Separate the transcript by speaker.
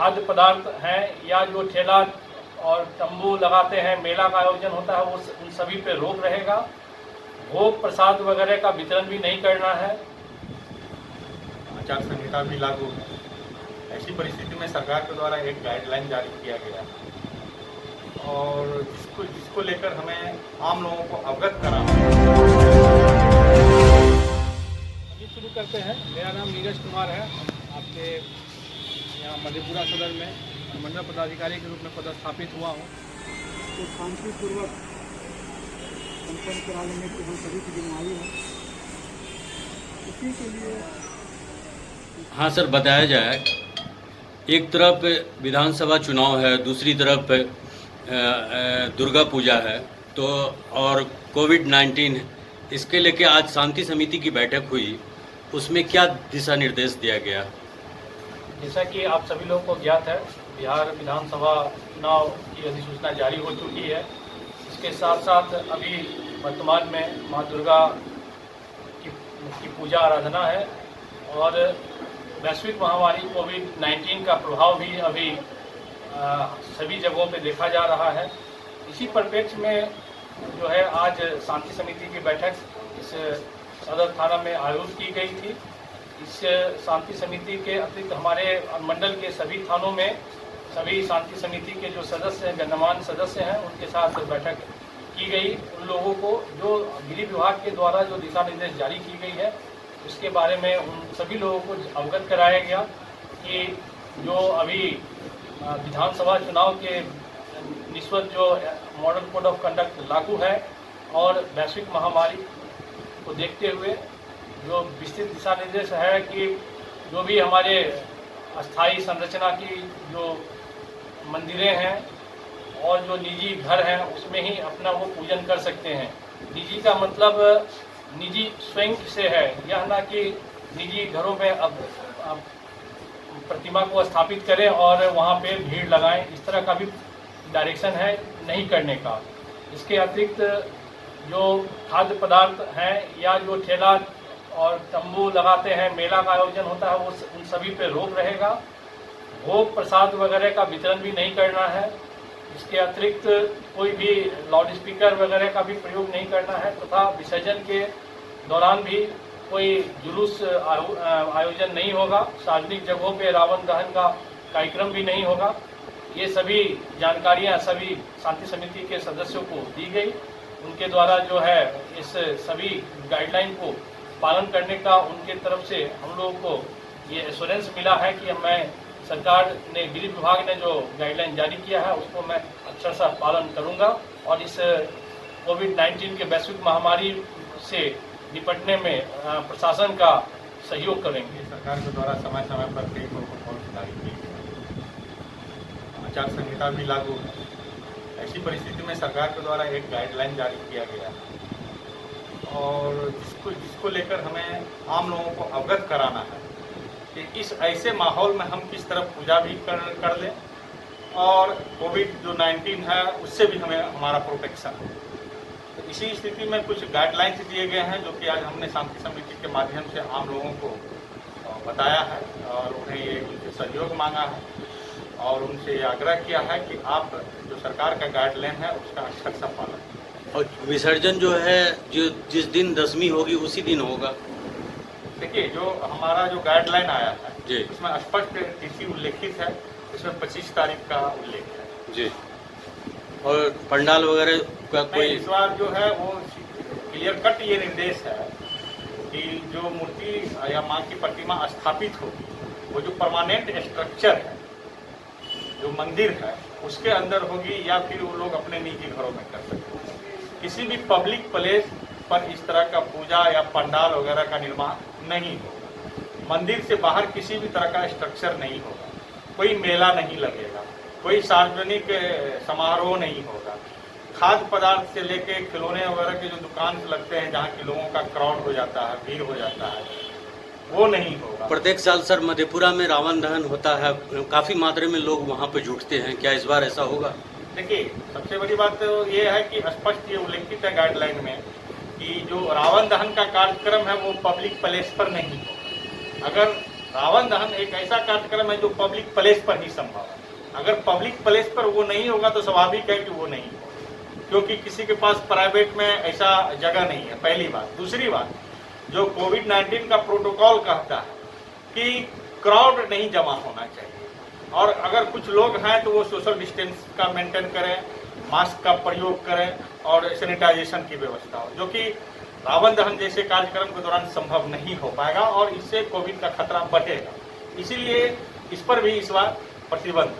Speaker 1: खाद्य पदार्थ हैं या जो ठेला और तंबू लगाते हैं, मेला का आयोजन होता है, वो उन सभी पे रोक रहेगा। भोग प्रसाद वगैरह का वितरण भी नहीं करना है।
Speaker 2: आचार संहिता भी लागू है। ऐसी परिस्थिति में सरकार के द्वारा एक गाइडलाइन जारी किया गया और जिसको लेकर हमें आम लोगों को अवगत कराना है।
Speaker 1: अभी शुरू करते हैं। मेरा नाम नीरज कुमार है। आपके यहाँ मधेपुरा सदर में मंडल पदाधिकारी के रूप में पदस्थापित हुआ हूँ।
Speaker 3: तो शांतिपूर्वक संपन्न करा लेने की हम सभी की जिम्मेदारी है। इसी के लिए
Speaker 4: हाँ सर, बताया जाए, एक तरफ विधानसभा चुनाव है, दूसरी तरफ दुर्गा पूजा है, तो और कोविड-19, इसके लेके आज शांति समिति की बैठक हुई, उसमें क्या दिशा निर्देश दिया गया?
Speaker 1: जैसा कि आप सभी लोगों को ज्ञात है, बिहार विधानसभा चुनाव की अधिसूचना जारी हो चुकी है। इसके साथ साथ अभी वर्तमान में माँ दुर्गा की पूजा आराधना है और वैश्विक महामारी कोविड-19 का प्रभाव भी अभी सभी जगहों पे देखा जा रहा है। इसी परिप्रेक्ष्य में जो है आज शांति समिति की बैठक इस सदर थाना में आयोजित की गई थी। इस शांति समिति के अतिरिक्त हमारे मंडल के सभी थानों में सभी शांति समिति के जो सदस्य हैं, गणमान्य सदस्य हैं, उनके साथ बैठक की गई। उन लोगों को जो गृह विभाग के द्वारा जो दिशा निर्देश जारी की गई है, उसके बारे में उन सभी लोगों को अवगत कराया गया कि जो अभी विधानसभा चुनाव के निस्बत जो मॉडल कोड ऑफ कंडक्ट लागू है और वैश्विक महामारी को देखते हुए जो विस्तृत दिशा निर्देश है कि जो भी हमारे अस्थाई संरचना की जो मंदिरें हैं और जो निजी घर हैं, उसमें ही अपना वो पूजन कर सकते हैं। निजी का मतलब निजी स्वयं से है, यह ना कि निजी घरों में अब प्रतिमा को स्थापित करें और वहाँ पे भीड़ लगाएं, इस तरह का भी डायरेक्शन है नहीं करने का। इसके अतिरिक्त जो खाद्य पदार्थ हैं या जो ठेला और तंबू लगाते हैं, मेला का आयोजन होता है, वो उन सभी पे रोक रहेगा। भोग प्रसाद वगैरह का वितरण भी नहीं करना है। इसके अतिरिक्त कोई भी लाउड स्पीकर वगैरह का भी प्रयोग नहीं करना है तथा विसर्जन के दौरान भी कोई जुलूस आयोजन नहीं होगा। सार्वजनिक जगहों पे रावण दहन का कार्यक्रम भी नहीं होगा। ये सभी जानकारियां सभी शांति समिति के सदस्यों को दी गई। उनके द्वारा जो है इस सभी गाइडलाइन को पालन करने का उनके तरफ से हम लोगों को ये एश्योरेंस मिला है कि मैं सरकार ने, गृह विभाग ने जो गाइडलाइन जारी किया है उसको मैं अक्षरशः पालन करूंगा और इस कोविड-19 के वैश्विक महामारी से निपटने में प्रशासन का सहयोग करेंगे।
Speaker 2: सरकार के द्वारा समय समय पर कई प्रोटोकॉल जारी किए गए, आचार संहिता भी लागू है। ऐसी परिस्थिति में सरकार के द्वारा एक गाइडलाइन जारी किया गया और जिसको लेकर हमें आम लोगों को अवगत कराना है कि इस ऐसे माहौल में हम किस तरह पूजा भी कर लें और कोविड जो 19 है उससे भी हमें हमारा प्रोटेक्शन हो। तो इसी स्थिति में कुछ गाइडलाइंस दिए गए हैं जो कि आज हमने शांति समिति के माध्यम से आम लोगों को बताया है और उन्हें ये उनसे सहयोग मांगा है और उनसे ये आग्रह किया है कि आप जो सरकार का गाइडलाइन है उसका अक्षरशः पालन।
Speaker 4: और विसर्जन जो है, जो जिस दिन दशमी होगी उसी दिन होगा।
Speaker 2: देखिए, जो हमारा जो गाइडलाइन आया है
Speaker 4: जी,
Speaker 2: उसमें स्पष्ट तिथि उल्लेखित है, इसमें 25 तारीख का उल्लेख है
Speaker 4: जी। और पंडाल वगैरह का कोई
Speaker 2: इस बार जो है वो क्लियर कट ये निर्देश है कि जो मूर्ति या माँ की प्रतिमा स्थापित होगी वो जो परमानेंट स्ट्रक्चर है, जो मंदिर है, उसके अंदर होगी या फिर वो लोग अपने निजी घरों में कर सकते हैं। किसी भी पब्लिक प्लेस पर इस तरह का पूजा या पंडाल वगैरह का निर्माण नहीं होगा। मंदिर से बाहर किसी भी तरह का स्ट्रक्चर नहीं होगा, कोई मेला नहीं लगेगा, कोई सार्वजनिक समारोह नहीं होगा। खाद्य पदार्थ से लेके खिलौने वगैरह के जो दुकान लगते हैं जहाँ के लोगों का क्राउड हो जाता है, भीड़ हो जाता है, वो नहीं होगा।
Speaker 4: प्रत्येक साल सर मधेपुरा में रावण दहन होता है, काफ़ी मात्रा में लोग वहाँ पे जुटते हैं, क्या इस बार ऐसा होगा?
Speaker 2: देखिए, सबसे बड़ी बात तो ये है कि स्पष्ट ये उल्लेखित है गाइडलाइन में कि जो रावण दहन का कार्यक्रम है वो पब्लिक प्लेस पर नहीं हो। अगर रावण दहन एक ऐसा कार्यक्रम है जो पब्लिक प्लेस पर ही संभव है। अगर पब्लिक प्लेस पर वो नहीं होगा तो स्वाभाविक है कि वो नहीं होगा, क्योंकि किसी के पास प्राइवेट में ऐसा जगह नहीं है, पहली बात। दूसरी बात, जो कोविड-19 का प्रोटोकॉल कहता है कि क्राउड नहीं जमा होना चाहिए, और अगर कुछ लोग हैं तो वो सोशल डिस्टेंस का मेंटेन करें, मास्क का प्रयोग करें और सैनिटाइजेशन की व्यवस्था हो, जो कि रावण दहन जैसे कार्यक्रम के दौरान संभव नहीं हो पाएगा और इससे कोविड का खतरा बढ़ेगा। इसीलिए इस पर भी इस बार प्रतिबंध